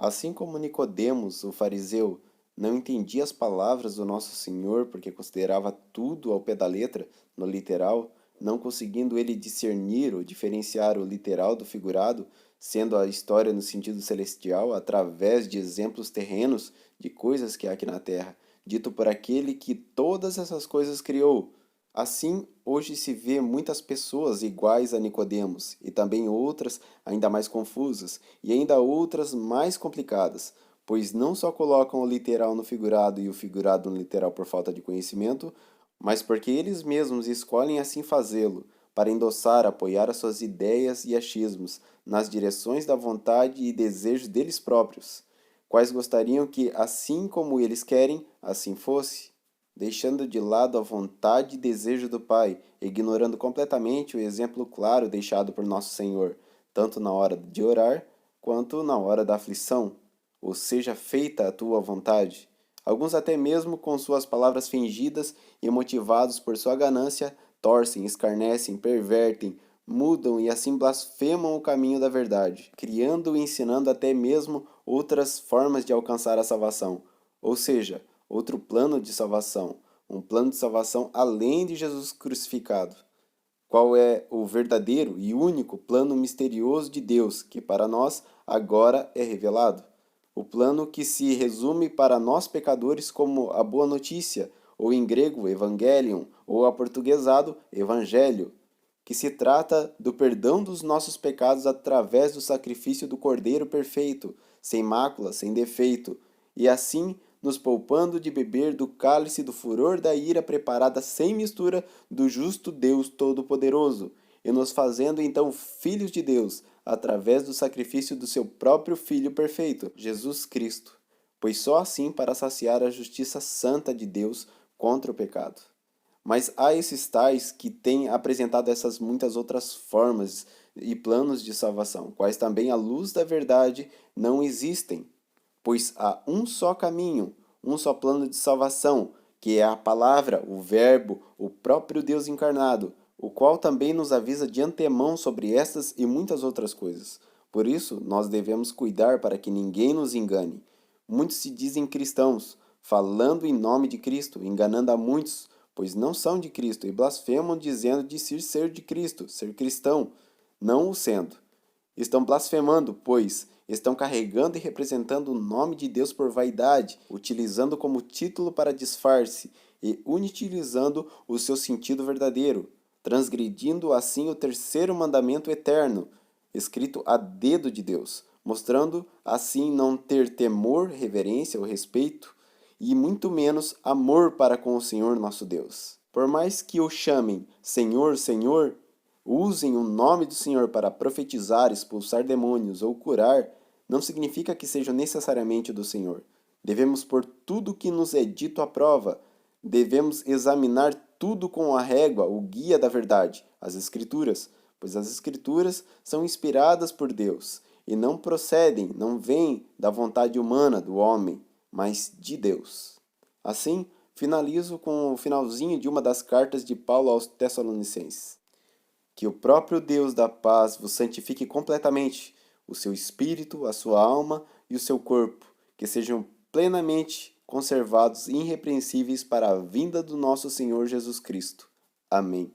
Assim como Nicodemos, o fariseu, não entendia as palavras do nosso Senhor porque considerava tudo ao pé da letra, no literal, não conseguindo ele discernir ou diferenciar o literal do figurado, sendo a história no sentido celestial através de exemplos terrenos de coisas que há aqui na terra, dito por aquele que todas essas coisas criou. Assim, hoje se vê muitas pessoas iguais a Nicodemos, e também outras ainda mais confusas, e ainda outras mais complicadas, pois não só colocam o literal no figurado e o figurado no literal por falta de conhecimento, mas porque eles mesmos escolhem assim fazê-lo, para endossar, apoiar as suas ideias e achismos nas direções da vontade e desejos deles próprios, quais gostariam que, assim como eles querem, assim fosse, deixando de lado a vontade e desejo do Pai, ignorando completamente o exemplo claro deixado por nosso Senhor, tanto na hora de orar quanto na hora da aflição, ou seja feita a tua vontade. Alguns até mesmo com suas palavras fingidas e motivados por sua ganância, torcem, escarnecem, pervertem, mudam e assim blasfemam o caminho da verdade, criando e ensinando até mesmo outras formas de alcançar a salvação, ou seja, outro plano de salvação, um plano de salvação além de Jesus crucificado. Qual é o verdadeiro e único plano misterioso de Deus que para nós agora é revelado? O plano que se resume para nós pecadores como a boa notícia, ou em grego evangelion, ou aportuguesado evangelho, que se trata do perdão dos nossos pecados através do sacrifício do Cordeiro perfeito, sem mácula, sem defeito, e assim nos poupando de beber do cálice do furor da ira preparada sem mistura do justo Deus Todo-Poderoso, e nos fazendo então filhos de Deus, através do sacrifício do seu próprio Filho perfeito, Jesus Cristo, pois só assim para saciar a justiça santa de Deus contra o pecado. Mas há esses tais que têm apresentado essas muitas outras formas e planos de salvação, quais também à luz da verdade não existem, pois há um só caminho, um só plano de salvação, que é a palavra, o Verbo, o próprio Deus encarnado, o qual também nos avisa de antemão sobre estas e muitas outras coisas. Por isso, nós devemos cuidar para que ninguém nos engane. Muitos se dizem cristãos, falando em nome de Cristo, enganando a muitos, pois não são de Cristo, e blasfemam dizendo de si ser de Cristo, ser cristão, não o sendo. Estão blasfemando, pois estão carregando e representando o nome de Deus por vaidade, utilizando como título para disfarce e inutilizando o seu sentido verdadeiro, transgredindo assim o terceiro mandamento eterno, escrito a dedo de Deus, mostrando assim não ter temor, reverência ou respeito, e muito menos amor para com o Senhor nosso Deus. Por mais que o chamem Senhor, Senhor, usem o nome do Senhor para profetizar, expulsar demônios ou curar, não significa que sejam necessariamente do Senhor. Devemos pôr tudo o que nos é dito à prova. Devemos examinar tudo com a régua, o guia da verdade, as Escrituras, pois as Escrituras são inspiradas por Deus e não procedem, não vêm da vontade humana do homem, mas de Deus. Assim, finalizo com o finalzinho de uma das cartas de Paulo aos Tessalonicenses. Que o próprio Deus da paz vos santifique completamente, o seu espírito, a sua alma e o seu corpo, que sejam plenamente conservados irrepreensíveis para a vinda do nosso Senhor Jesus Cristo. Amém.